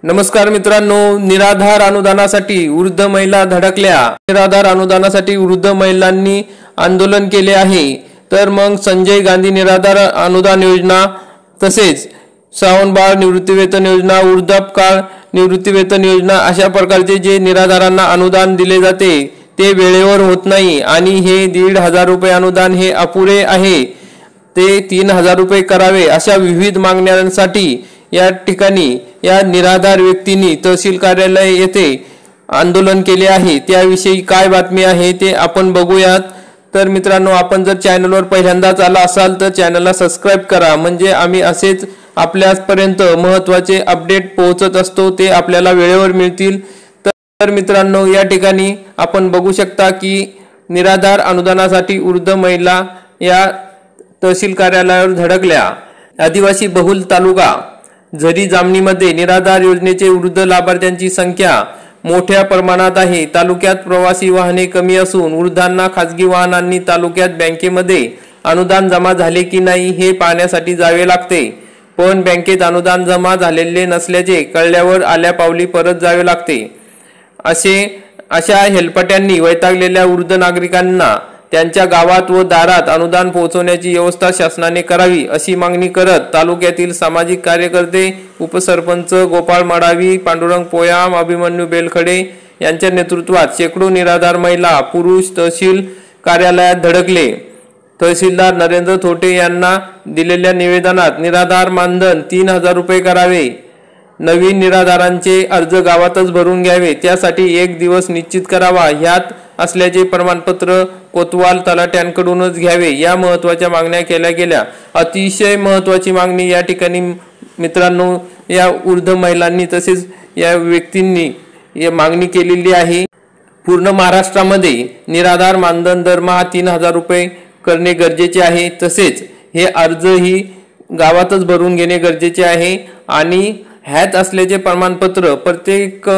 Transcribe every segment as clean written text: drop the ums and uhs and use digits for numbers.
नमस्कार मित्रांनो, निराधार अनुदानासाठी वृद्ध महिला धडकल्या। निराधार अनुदानासाठी वृद्ध महिलांनी आंदोलन केले आहे। तर मग संजय गांधी निराधार अनुदान योजना, तसेच श्रावणबाळ निवृत्तीवेतन योजना, वृद्धापकाळ निवृत्तीवेतन योजना अशा प्रकारचे जे निराधारांना अनुदान दिले जाते ते वेळेवर होत नाही आणि हे 1,500 रुपये अनुदान हे अपुरे आहे, ते 3,000 रुपये करावे अशा विविध मागण्यांसाठी या ठिकाणी या निराधार व्यक्तींनी तहसील कार्यालय येथे आंदोलन केले आहे। त्याविषयी काय बातमी आहे ते आपण बघूयात। तर मित्रांनो, आपण जर चॅनलवर पहिल्यांदाच आला असाल तर चॅनलला सबस्क्राइब करा, म्हणजे आम्ही असेच आपल्यापर्यंत महत्त्वाचे अपडेट पोहोचत असतो, ते आपल्याला वेळेवर मिळतील। तर मित्रांनो, या ठिकाणी आपण बघू शकता की निराधार अनुदानासाठी वृद्ध महिला या तहसील कार्यालयावर धडकल्या। आदिवासी बहुल तालुका झरी जामणीमध्ये निराधार योजनेचे वृद्ध लाभार्थ्यांची संख्या मोठ्या प्रमाणात आहे। तालुक्यात प्रवासी वाहने कमी असून वृद्धांना खासगी वाहनांनी तालुक्यात बँकेमध्ये अनुदान जमा झाले की नाही हे पाहण्यासाठी जावे लागते, पण बँकेत अनुदान जमा झालेले नसल्याचे कळल्यावर आल्यापावली परत जावे लागते। अशा हेलपट्यांनी वैतागलेल्या वृद्ध नागरिकांना त्यांच्या गावात व दारात अनुदान पोहोचवण्याची व्यवस्था शासनाने करावी अशी मागणी करत तालुक्यातील सामाजिक कार्यकर्ते, उपसरपंच गोपाळ मडावी, पांडुरंग पोयाम, अभिमन्यू बेलखडे यांच्या नेतृत्वात शेकडो निराधार महिला पुरुष तहसील कार्यालयात धडकले। तहसीलदार नरेंद्र थोटे यांना दिलेल्या निवेदनात निराधार मानधन 3,000 रुपये करावे, नवीन निराधारांचे अर्ज गावातच भरून घ्यावे, त्यासाठी 1 दिवस निश्चित करावा, ह्यात असल्याचे प्रमाणपत्र कोतवाल तलाट्यांकडूनच घ्यावे, या महत्त्वाच्या मागण्या केल्या गेल्या। अतिशय महत्त्वाची मागणी या ठिकाणी मित्रांनो या वृद्ध महिलांनी तसेच या व्यक्तींनी या मागणी केलेली आहे। पूर्ण महाराष्ट्रामध्ये निराधार मानधन दरमहा 3,000 रुपये करणे गरजेचे आहे, तसेच हे अर्जही गावातच भरून घेणे गरजेचे आहे आणि ह्यात असल्याचे प्रमाणपत्र प्रत्येक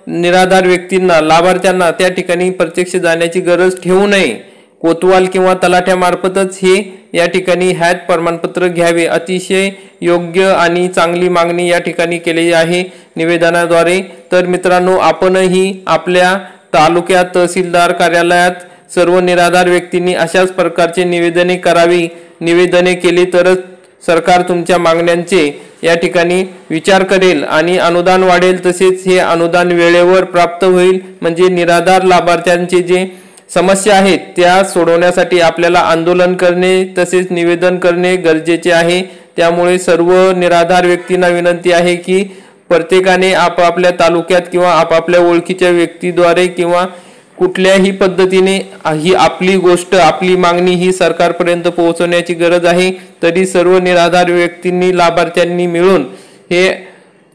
निराधार व्यक्तींना लाभार्थ्यांना त्या ठिकाणी प्रत्यक्ष जाण्याची गरज ठेवू नये, कोतवाल किंवा तलाठ्यामार्फतच हे या ठिकाणी ह्यात प्रमाणपत्र घ्यावे। अतिशय योग्य आणि चांगली मागणी या ठिकाणी केली आहे निवेदनाद्वारे। तर मित्रांनो, आपणही आपल्या तालुक्यात तहसीलदार कार्यालयात सर्व निराधार व्यक्तींनी अशाच प्रकारचे निवेदने करावी। निवेदने केली तरच सरकार तुमच्या मागण्यांचे या ठिकाणी विचार करेल आणि अनुदान वाढेल, तसेच हे अनुदान वेळेवर प्राप्त होईल। म्हणजे निराधार लाभार्थ्यांचे जे समस्या आहेत त्या सोडवण्यासाठी आपल्याला आंदोलन करणे तसेच निवेदन करणे गरजेचे आहे। त्यामुळे सर्व निराधार व्यक्तींना विनंती आहे की प्रत्येकाने आपापल्या तालुक्यात किंवा आपापल्या ओळखीच्या व्यक्तीद्वारे किंवा कुठल्याही पद्धतीने ही आपली गोष्ट, आपली मागणी ही सरकारपर्यंत पोहोचवण्याची गरज आहे। तरी सर्व निराधार व्यक्तींनी, लाभार्थ्यांनी मिळून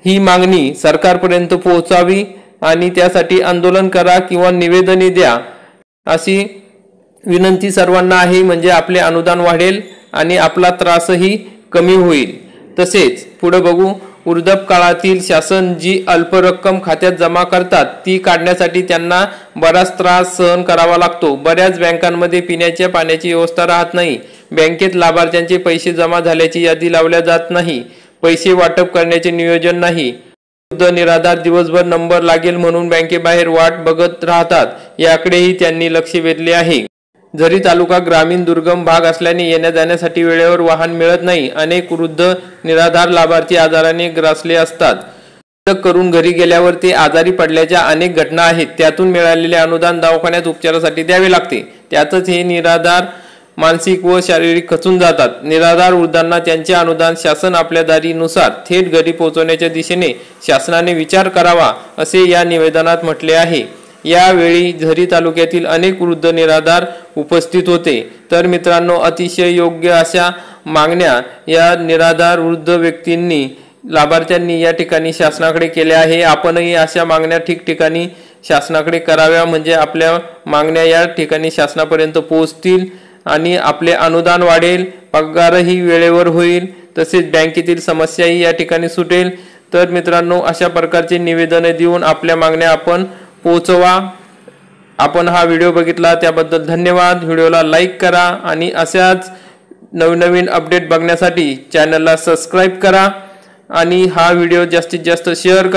ही मागणी सरकारपर्यंत पोहोचावी आणि त्यासाठी आंदोलन करा किंवा निवेदने द्या अशी विनंती सर्वांना आहे। म्हणजे आपले अनुदान वाढेल आणि आपला त्रासही कमी होईल। तसेच पुढे बघू, वृद्धापकाळातील शासन जी अल्प रक्कम खात्यात जमा करतात ती काढण्यासाठी त्यांना बराच त्रास सहन करावा लागतो। बऱ्याच बँकांमध्ये पिण्याच्या पाण्याची व्यवस्था राहत नाही, बँकेत लाभार्थ्यांचे पैसे जमा झाल्याची यादी लावल्या जात नाही, पैसे वाटप करण्याचे नियोजन नाही, वृद्ध निराधार दिवसभर नंबर लागेल म्हणून बँकेबाहेर वाट बघत राहतात, याकडेही त्यांनी लक्ष वेधले आहे। झरी तालुका ग्रामीण दुर्गम भाग असल्याने येण्या जाण्यासाठी वेळेवर वाहन मिळत नाही। अनेक वृद्ध निराधार लाभार्थी आजाराने ग्रासले असतात, करून घरी गेल्यावर ते आजारी पडल्याच्या अनेक घटना आहेत। त्यातून मिळालेले अनुदान दवाखान्यात उपचारासाठी द्यावे लागते, त्यातच हे निराधार मानसिक व शारीरिक खचून जातात। निराधार वृद्धांना त्यांचे अनुदान शासन आपल्या दारीनुसार थेट घरी पोहोचवण्याच्या दिशेने शासनाने विचार करावा असे या निवेदनात म्हटले आहे। यावेळी झरी तालुक्यातील अनेक वृद्ध निराधार उपस्थित होते। तर मित्रांनो, अतिशय योग्य अशा मागण्या या निराधार वृद्ध व्यक्तींनी, लाभार्थ्यांनी या ठिकाणी शासनाकडे केल्या आहे। आपणही अशा मागण्या ठिकठिकाणी शासनाकडे कराव्या, म्हणजे आपल्या मागण्या या ठिकाणी शासनापर्यंत पोहोचतील आणि आपले अनुदान वाढेल, पगारही वेळेवर होईल, तसेच बँकेतील समस्याही या ठिकाणी सुटेल। तर मित्रांनो, अशा प्रकारचे निवेदने देऊन आपल्या मागण्या आपण पोहोचवा। आपण हा व्हिडिओ बघितला त्याबद्दल धन्यवाद। व्हिडिओला लाईक करा आणि अशाच नवीन अपडेट बघण्यासाठी चॅनलला सबस्क्राइब करा आणि हा व्हिडिओ जास्तीत जास्त शेअर करा।